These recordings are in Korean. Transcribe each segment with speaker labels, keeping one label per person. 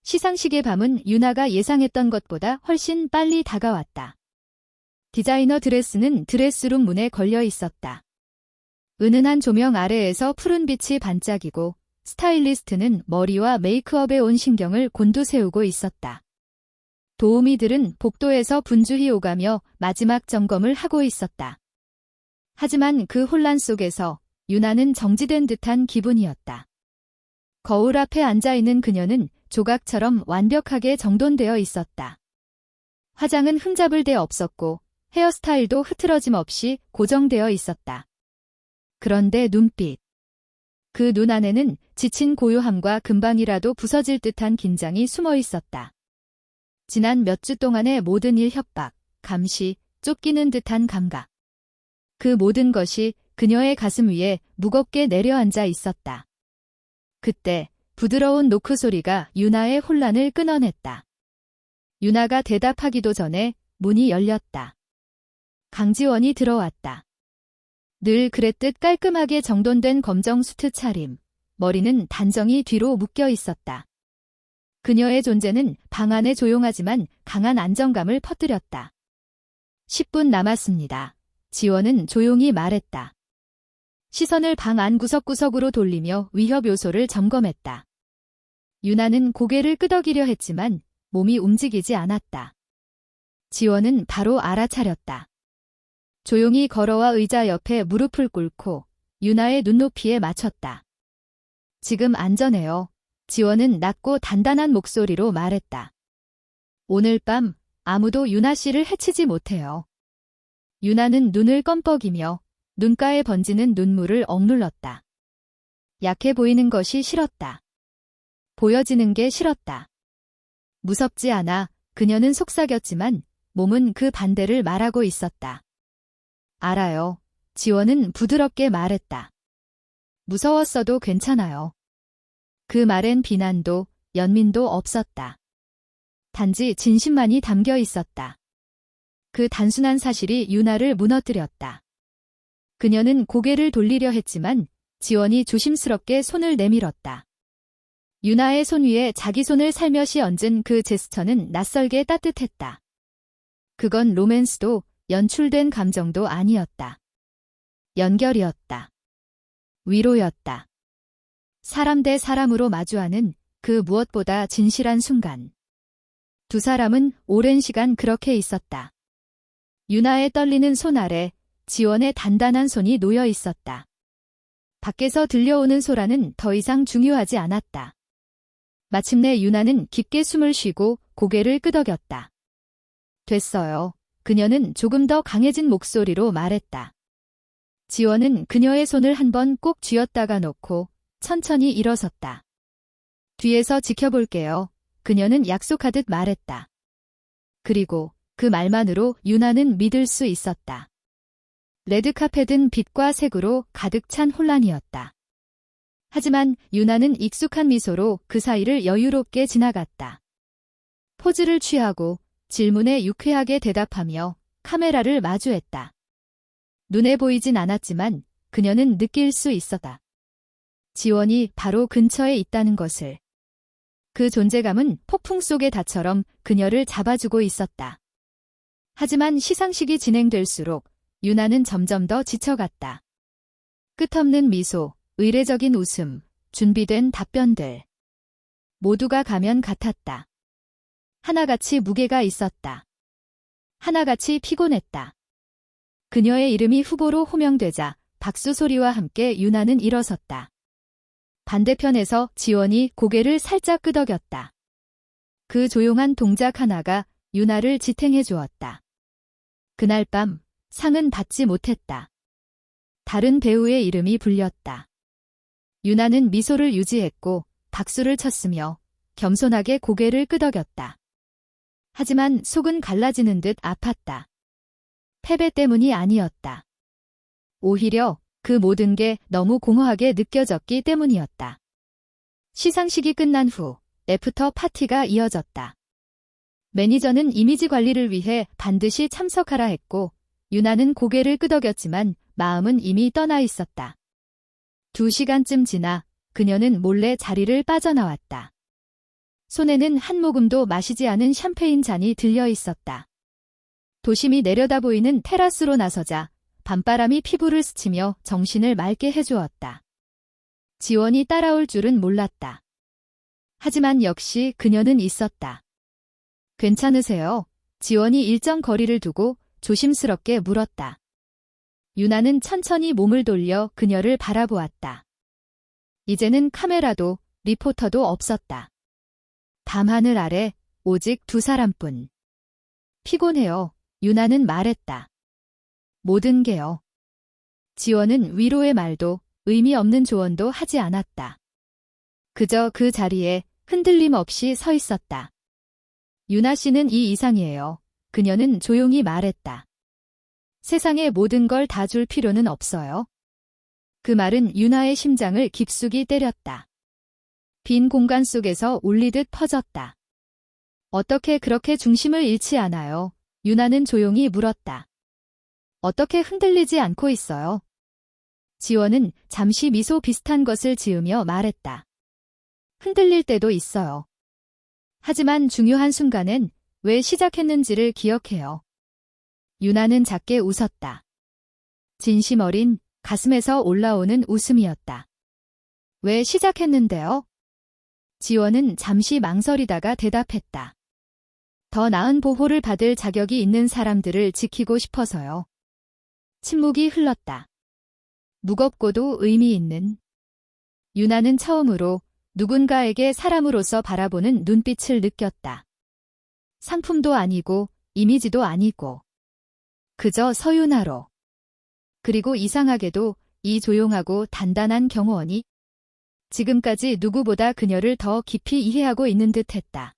Speaker 1: 시상식의 밤은 유나가 예상했던 것보다 훨씬 빨리 다가왔다. 디자이너 드레스는 드레스룸 문에 걸려 있었다. 은은한 조명 아래에서 푸른 빛이 반짝이고 스타일리스트는 머리와 메이크업에 온 신경을 곤두세우고 있었다. 도우미들은 복도에서 분주히 오가며 마지막 점검을 하고 있었다. 하지만 그 혼란 속에서 유나는 정지된 듯한 기분이었다. 거울 앞에 앉아있는 그녀는 조각처럼 완벽하게 정돈되어 있었다. 화장은 흠잡을 데 없었고 헤어스타일도 흐트러짐 없이 고정되어 있었다. 그런데 눈빛. 그 눈 안에는 지친 고요함과 금방이라도 부서질 듯한 긴장이 숨어 있었다. 지난 몇 주 동안의 모든 일 협박, 감시, 쫓기는 듯한 감각. 그 모든 것이 그녀의 가슴 위에 무겁게 내려앉아 있었다. 그때 부드러운 노크 소리가 유나의 혼란을 끊어냈다. 유나가 대답하기도 전에 문이 열렸다. 강지원이 들어왔다. 늘 그랬듯 깔끔하게 정돈된 검정 수트 차림, 머리는 단정히 뒤로 묶여 있었다. 그녀의 존재는 방 안에 조용하지만 강한 안정감을 퍼뜨렸다. 10분 남았습니다. 지원은 조용히 말했다. 시선을 방 안 구석구석으로 돌리며 위협 요소를 점검했다. 유나는 고개를 끄덕이려 했지만 몸이 움직이지 않았다. 지원은 바로 알아차렸다. 조용히 걸어와 의자 옆에 무릎을 꿇고 유나의 눈높이에 맞췄다. 지금 안전해요. 지원은 낮고 단단한 목소리로 말했다. 오늘 밤 아무도 유나 씨를 해치지 못해요. 유나는 눈을 껌뻑이며 눈가에 번지는 눈물을 억눌렀다. 약해 보이는 것이 싫었다. 보여지는 게 싫었다. 무섭지 않아 그녀는 속삭였지만 몸은 그 반대를 말하고 있었다. 알아요. 지원은 부드럽게 말했다. 무서웠어도 괜찮아요. 그 말엔 비난도 연민도 없었다. 단지 진심만이 담겨 있었다. 그 단순한 사실이 유나를 무너뜨렸다. 그녀는 고개를 돌리려 했지만 지원이 조심스럽게 손을 내밀었다. 유나의 손 위에 자기 손을 살며시 얹은 그 제스처는 낯설게 따뜻했다. 그건 로맨스도 연출된 감정도 아니었다. 연결이었다. 위로였다. 사람 대 사람으로 마주하는 그 무엇보다 진실한 순간. 두 사람은 오랜 시간 그렇게 있었다. 유나의 떨리는 손 아래 지원의 단단한 손이 놓여 있었다. 밖에서 들려오는 소라는 더 이상 중요하지 않았다. 마침내 유나는 깊게 숨을 쉬고 고개를 끄덕였다. 됐어요. 그녀는 조금 더 강해진 목소리로 말했다. 지원은 그녀의 손을 한 번 꼭 쥐었다가 놓고 천천히 일어섰다. 뒤에서 지켜볼게요. 그녀는 약속하듯 말했다. 그리고 그 말만으로 유나는 믿을 수 있었다. 레드카펫은 빛과 색으로 가득 찬 혼란이었다. 하지만 유나는 익숙한 미소로 그 사이를 여유롭게 지나갔다. 포즈를 취하고 질문에 유쾌하게 대답하며 카메라를 마주했다. 눈에 보이진 않았지만 그녀는 느낄 수 있었다. 지원이 바로 근처에 있다는 것을. 그 존재감은 폭풍 속의 닷처럼 그녀를 잡아주고 있었다. 하지만 시상식이 진행될수록 유나는 점점 더 지쳐갔다. 끝없는 미소, 의례적인 웃음, 준비된 답변들. 모두가 가면 같았다. 하나같이 무게가 있었다. 하나같이 피곤했다. 그녀의 이름이 후보로 호명되자 박수 소리와 함께 유나는 일어섰다. 반대편에서 지원이 고개를 살짝 끄덕였다. 그 조용한 동작 하나가 유나를 지탱해 주었다. 그날 밤 상은 받지 못했다. 다른 배우의 이름이 불렸다. 유나는 미소를 유지했고 박수를 쳤으며 겸손하게 고개를 끄덕였다. 하지만 속은 갈라지는 듯 아팠다. 패배 때문이 아니었다. 오히려 그 모든 게 너무 공허하게 느껴졌기 때문이었다. 시상식이 끝난 후 애프터 파티가 이어졌다. 매니저는 이미지 관리를 위해 반드시 참석하라 했고 유나는 고개를 끄덕였지만 마음은 이미 떠나 있었다. 2시간쯤 지나 그녀는 몰래 자리를 빠져나왔다. 손에는 한 모금도 마시지 않은 샴페인 잔이 들려 있었다. 도심이 내려다 보이는 테라스로 나서자 밤바람이 피부를 스치며 정신을 맑게 해주었다. 지원이 따라올 줄은 몰랐다. 하지만 역시 그녀는 있었다. 괜찮으세요? 지원이 일정 거리를 두고 조심스럽게 물었다. 유나는 천천히 몸을 돌려 그녀를 바라보았다. 이제는 카메라도 리포터도 없었다. 밤하늘 아래 오직 두 사람뿐. 피곤해요. 유나는 말했다. 모든 게요. 지원은 위로의 말도 의미 없는 조언도 하지 않았다. 그저 그 자리에 흔들림 없이 서 있었다. 유나 씨는 이 이상이에요. 그녀는 조용히 말했다. 세상의 모든 걸 다 줄 필요는 없어요. 그 말은 유나의 심장을 깊숙이 때렸다. 빈 공간 속에서 울리듯 퍼졌다. 어떻게 그렇게 중심을 잃지 않아요? 유나는 조용히 물었다. 어떻게 흔들리지 않고 있어요? 지원은 잠시 미소 비슷한 것을 지으며 말했다. 흔들릴 때도 있어요. 하지만 중요한 순간엔 왜 시작했는지를 기억해요. 유나는 작게 웃었다. 진심 어린 가슴에서 올라오는 웃음이었다. 왜 시작했는데요? 지원은 잠시 망설이다가 대답했다. 더 나은 보호를 받을 자격이 있는 사람들을 지키고 싶어서요. 침묵이 흘렀다. 무겁고도 의미 있는. 유나는 처음으로 누군가에게 사람으로서 바라보는 눈빛을 느꼈다. 상품도 아니고 이미지도 아니고 그저 서윤아로. 그리고 이상하게도 이 조용하고 단단한 경호원이 지금까지 누구보다 그녀를 더 깊이 이해하고 있는 듯했다.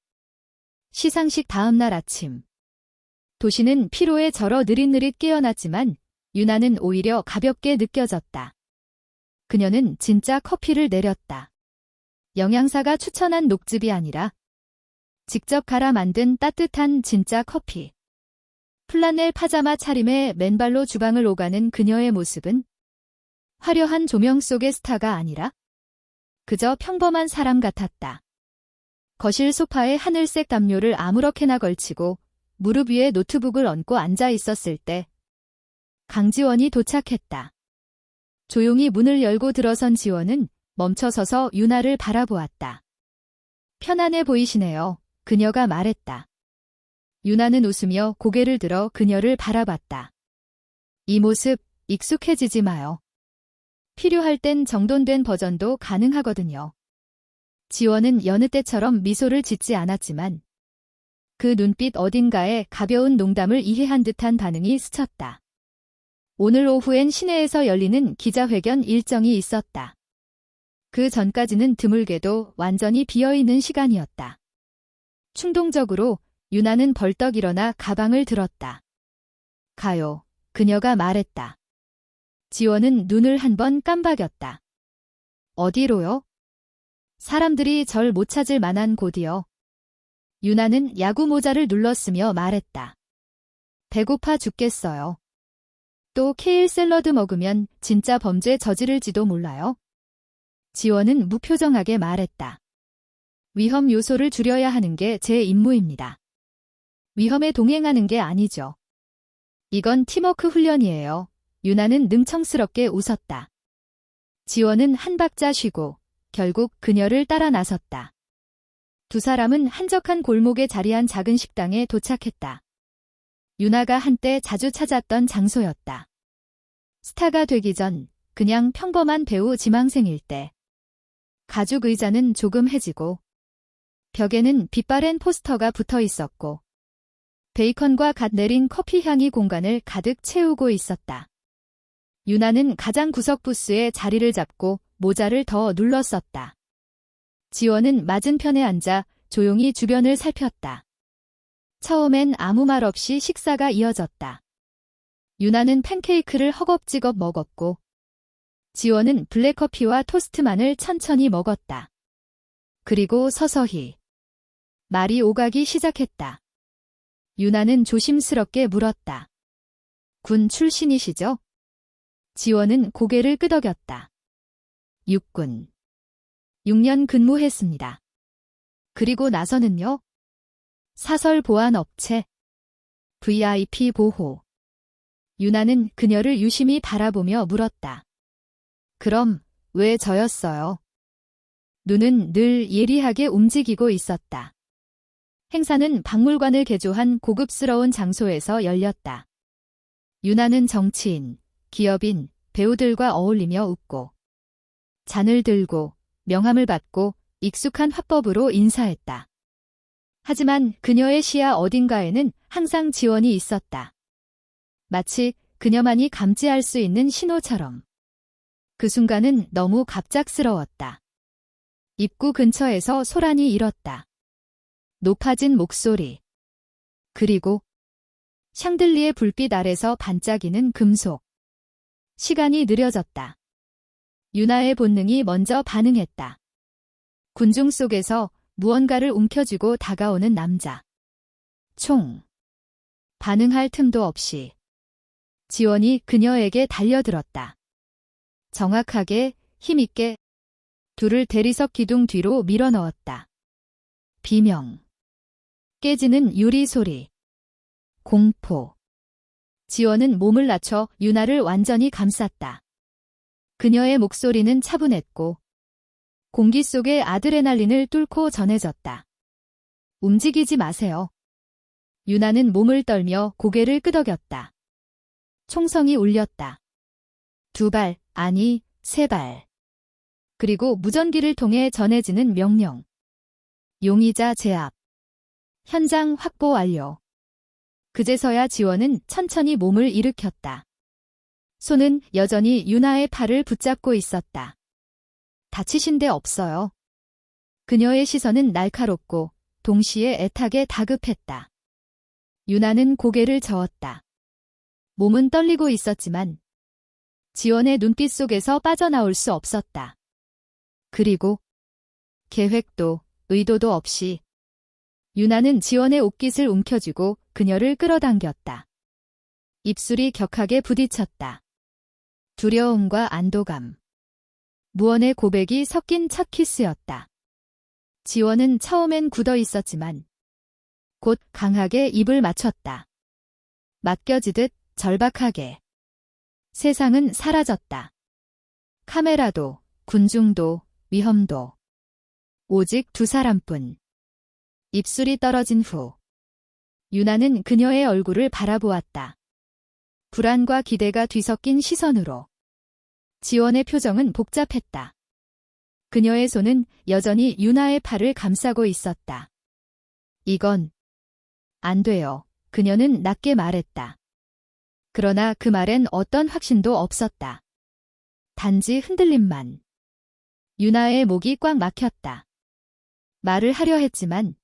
Speaker 1: 시상식 다음 날 아침. 도시는 피로에 절어 느릿느릿 깨어났지만 유나는 오히려 가볍게 느껴졌다. 그녀는 진짜 커피를 내렸다. 영양사가 추천한 녹즙이 아니라 직접 갈아 만든 따뜻한 진짜 커피. 플라넬 파자마 차림에 맨발로 주방을 오가는 그녀의 모습은 화려한 조명 속의 스타가 아니라 그저 평범한 사람 같았다. 거실 소파에 하늘색 담요를 아무렇게나 걸치고 무릎 위에 노트북을 얹고 앉아 있었을 때 강지원이 도착했다. 조용히 문을 열고 들어선 지원은 멈춰서서 유나를 바라보았다. 편안해 보이시네요. 그녀가 말했다. 유나는 웃으며 고개를 들어 그녀를 바라봤다. 이 모습 익숙해지지 마요. 필요할 땐 정돈된 버전도 가능하거든요. 지원은 여느 때처럼 미소를 짓지 않았지만 그 눈빛 어딘가에 가벼운 농담을 이해한 듯한 반응이 스쳤다. 오늘 오후엔 시내에서 열리는 기자회견 일정이 있었다. 그 전까지는 드물게도 완전히 비어있는 시간이었다. 충동적으로 유나는 벌떡 일어나 가방을 들었다. 가요. 그녀가 말했다. 지원은 눈을 한번 깜박였다. 어디로요? 사람들이 절 못 찾을 만한 곳이요. 유나는 야구 모자를 눌렀으며 말했다. 배고파 죽겠어요. 또 케일 샐러드 먹으면 진짜 범죄 저지를지도 몰라요. 지원은 무표정하게 말했다. 위험 요소를 줄여야 하는 게 제 임무입니다. 위험에 동행하는 게 아니죠. 이건 팀워크 훈련이에요. 유나는 능청스럽게 웃었다. 지원은 한 박자 쉬고 결국 그녀를 따라 나섰다. 두 사람은 한적한 골목에 자리한 작은 식당에 도착했다. 유나가 한때 자주 찾았던 장소였다. 스타가 되기 전 그냥 평범한 배우 지망생일 때. 가죽 의자는 조금 해지고 벽에는 빛바랜 포스터가 붙어 있었고 베이컨과 갓 내린 커피 향이 공간을 가득 채우고 있었다. 유나는 가장 구석 부스에 자리를 잡고 모자를 더 눌렀었다. 지원은 맞은편에 앉아 조용히 주변을 살폈다. 처음엔 아무 말 없이 식사가 이어졌다. 유나는 팬케이크를 허겁지겁 먹었고 지원은 블랙커피와 토스트만을 천천히 먹었다. 그리고 서서히 말이 오가기 시작했다. 유나는 조심스럽게 물었다. 군 출신이시죠? 지원은 고개를 끄덕였다. 육군. 6년 근무했습니다. 그리고 나서는요. 사설 보안 업체 VIP 보호. 유나는 그녀를 유심히 바라보며 물었다. 그럼 왜 저였어요? 눈은 늘 예리하게 움직이고 있었다. 행사는 박물관을 개조한 고급스러운 장소에서 열렸다. 유나는 정치인, 기업인, 배우들과 어울리며 웃고 잔을 들고 명함을 받고 익숙한 화법으로 인사했다. 하지만 그녀의 시야 어딘가에는 항상 지원이 있었다. 마치 그녀만이 감지할 수 있는 신호처럼. 그 순간은 너무 갑작스러웠다. 입구 근처에서 소란이 일었다. 높아진 목소리. 그리고 샹들리에 불빛 아래서 반짝이는 금속. 시간이 느려졌다. 유나의 본능이 먼저 반응했다. 군중 속에서 무언가를 움켜쥐고 다가오는 남자. 총. 반응할 틈도 없이 지원이 그녀에게 달려들었다. 정확하게, 힘있게 둘을 대리석 기둥 뒤로 밀어넣었다. 비명. 깨지는 유리 소리. 공포. 지원은 몸을 낮춰 유나를 완전히 감쌌다. 그녀의 목소리는 차분했고 공기 속의 아드레날린을 뚫고 전해졌다. 움직이지 마세요. 유나는 몸을 떨며 고개를 끄덕였다. 총성이 울렸다. 2발, 아니, 3발. 그리고 무전기를 통해 전해지는 명령. 용의자 제압. 현장 확보 완료. 그제서야 지원은 천천히 몸을 일으켰다. 손은 여전히 유나의 팔을 붙잡고 있었다. 다치신 데 없어요. 그녀의 시선은 날카롭고 동시에 애타게 다급했다. 유나는 고개를 저었다. 몸은 떨리고 있었지만 지원의 눈빛 속에서 빠져나올 수 없었다. 그리고 계획도 의도도 없이 유나는 지원의 옷깃을 움켜쥐고 그녀를 끌어당겼다. 입술이 격하게 부딪혔다. 두려움과 안도감. 무언의 고백이 섞인 첫 키스였다. 지원은 처음엔 굳어 있었지만 곧 강하게 입을 맞췄다. 맡겨지듯 절박하게. 세상은 사라졌다. 카메라도, 군중도, 위험도. 오직 2사람뿐. 입술이 떨어진 후 유나는 그녀의 얼굴을 바라보았다. 불안과 기대가 뒤섞인 시선으로. 지원의 표정은 복잡했다. 그녀의 손은 여전히 유나의 팔을 감싸고 있었다. 이건 안 돼요. 그녀는 낮게 말했다. 그러나 그 말엔 어떤 확신도 없었다. 단지 흔들림만. 유나의 목이 꽉 막혔다. 말을 하려 했지만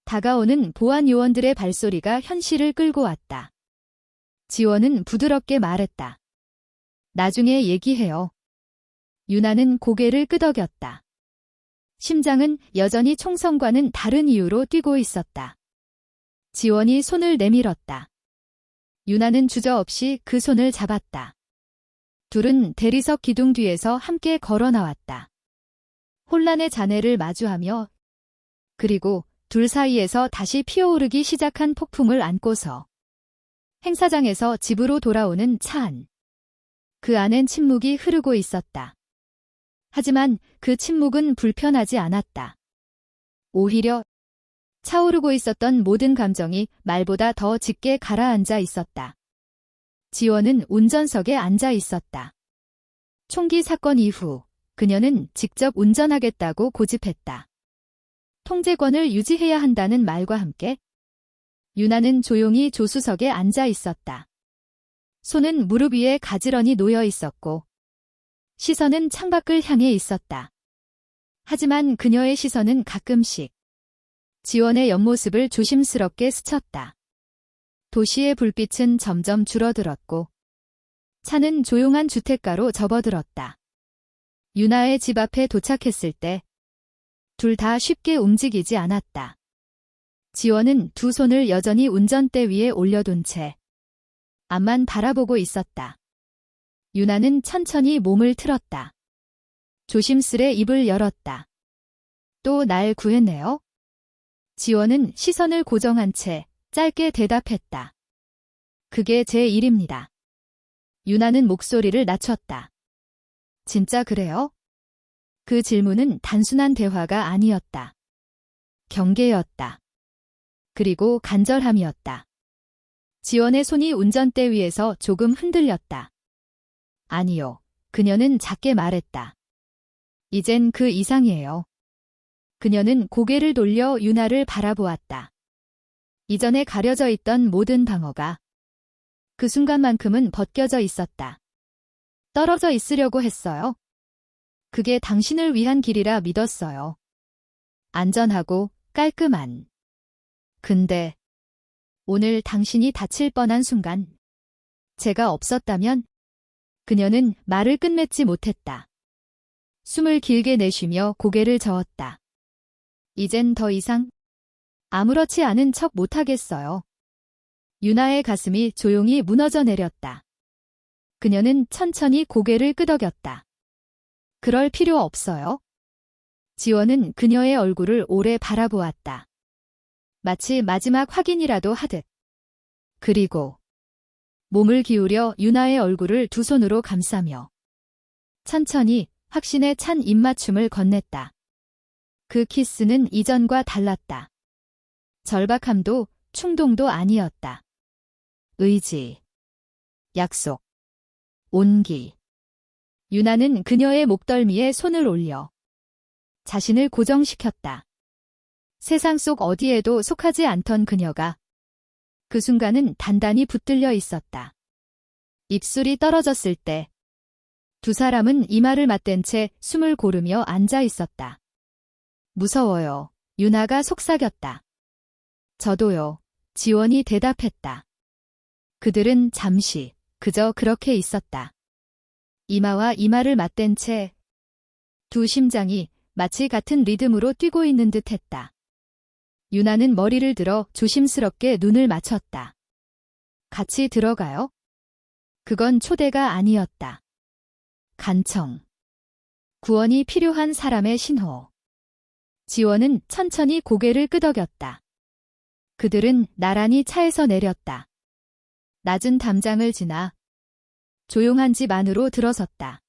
Speaker 1: 다가오는 보안 요원들의 발소리가 현실을 끌고 왔다. 지원은 부드럽게 말했다. 나중에 얘기해요. 유나는 고개를 끄덕였다. 심장은 여전히 총성과는 다른 이유로 뛰고 있었다. 지원이 손을 내밀었다. 유나는 주저없이 그 손을 잡았다. 둘은 대리석 기둥 뒤에서 함께 걸어 나왔다. 혼란의 잔해를 마주하며 그리고 둘 사이에서 다시 피어오르기 시작한 폭풍을 안고서 행사장에서 집으로 돌아오는 차 안. 그 안엔 침묵이 흐르고 있었다. 하지만 그 침묵은 불편하지 않았다. 오히려 차오르고 있었던 모든 감정이 말보다 더 짙게 가라앉아 있었다. 지원은 운전석에 앉아 있었다. 총기 사건 이후 그녀는 직접 운전하겠다고 고집했다. 통제권을 유지해야 한다는 말과 함께 유나는 조용히 조수석에 앉아 있었다. 손은 무릎 위에 가지런히 놓여 있었고 시선은 창밖을 향해 있었다. 하지만 그녀의 시선은 가끔씩 지원의 옆모습을 조심스럽게 스쳤다. 도시의 불빛은 점점 줄어들었고 차는 조용한 주택가로 접어들었다. 유나의 집 앞에 도착했을 때 둘 다 쉽게 움직이지 않았다. 지원은 2 손을 여전히 운전대 위에 올려둔 채 앞만 바라보고 있었다. 유나는 천천히 몸을 틀었다. 조심스레 입을 열었다. 또 날 구했네요. 지원은 시선을 고정한 채 짧게 대답했다. 그게 제 일입니다. 유나는 목소리를 낮췄다. 진짜 그래요? 그 질문은 단순한 대화가 아니었다. 경계였다. 그리고 간절함이었다. 지원의 손이 운전대 위에서 조금 흔들렸다. 아니요. 그녀는 작게 말했다. 이젠 그 이상이에요. 그녀는 고개를 돌려 유나를 바라보았다. 이전에 가려져 있던 모든 방어가 그 순간만큼은 벗겨져 있었다. 떨어져 있으려고 했어요. 그게 당신을 위한 길이라 믿었어요. 안전하고 깔끔한. 근데 오늘 당신이 다칠 뻔한 순간 제가 없었다면 그녀는 말을 끝맺지 못했다. 숨을 길게 내쉬며 고개를 저었다. 이젠 더 이상 아무렇지 않은 척 못하겠어요. 유나의 가슴이 조용히 무너져 내렸다. 그녀는 천천히 고개를 끄덕였다. 그럴 필요 없어요. 지원은 그녀의 얼굴을 오래 바라보았다. 마치 마지막 확인이라도 하듯. 그리고 몸을 기울여 유나의 얼굴을 두 손으로 감싸며 천천히 확신에 찬 입맞춤을 건넸다. 그 키스는 이전과 달랐다. 절박함도 충동도 아니었다. 의지, 약속, 온기. 유나는 그녀의 목덜미에 손을 올려 자신을 고정시켰다. 세상 속 어디에도 속하지 않던 그녀가 그 순간은 단단히 붙들려 있었다. 입술이 떨어졌을 때 두 사람은 이마를 맞댄 채 숨을 고르며 앉아 있었다. 무서워요. 유나가 속삭였다. 저도요. 지원이 대답했다. 그들은 잠시 그저 그렇게 있었다. 이마와 이마를 맞댄 채 두 심장이 마치 같은 리듬으로 뛰고 있는 듯 했다. 유나는 머리를 들어 조심스럽게 눈을 맞췄다. 같이 들어가요? 그건 초대가 아니었다. 간청. 구원이 필요한 사람의 신호. 지원은 천천히 고개를 끄덕였다. 그들은 나란히 차에서 내렸다. 낮은 담장을 지나 조용한 집 안으로 들어섰다.